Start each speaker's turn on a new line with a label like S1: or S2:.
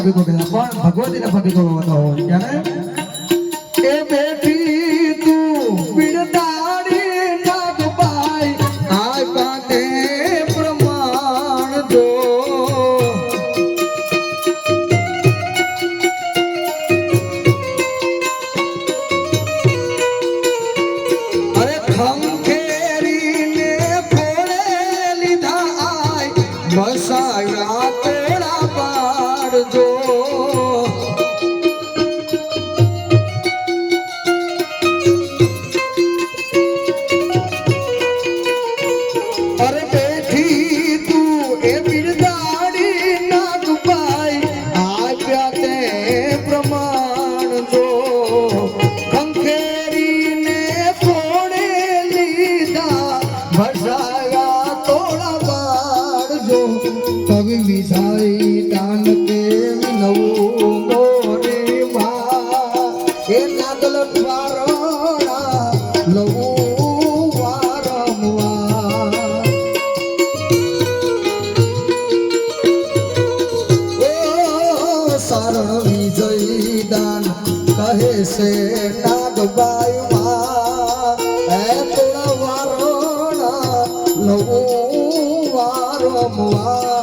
S1: ફકીરો કહેતા પણ ભગવતીને ફકીરો બતાવો ક્યારે એ બેઠી તું બિરદાડી નાગબાઈ આ કાતે પ્રમાણ દો અરે ખંખેરીને ફોડે લીધા આય બસાયા તોડા પાડજો દાન કે નવું મોરે એ નાગલ વારણા લવું વારંવાર ઓ સારણ વિજય દાન કહે છે નાગબાઈ માં એ થોડા વારણા લવું વારંવાર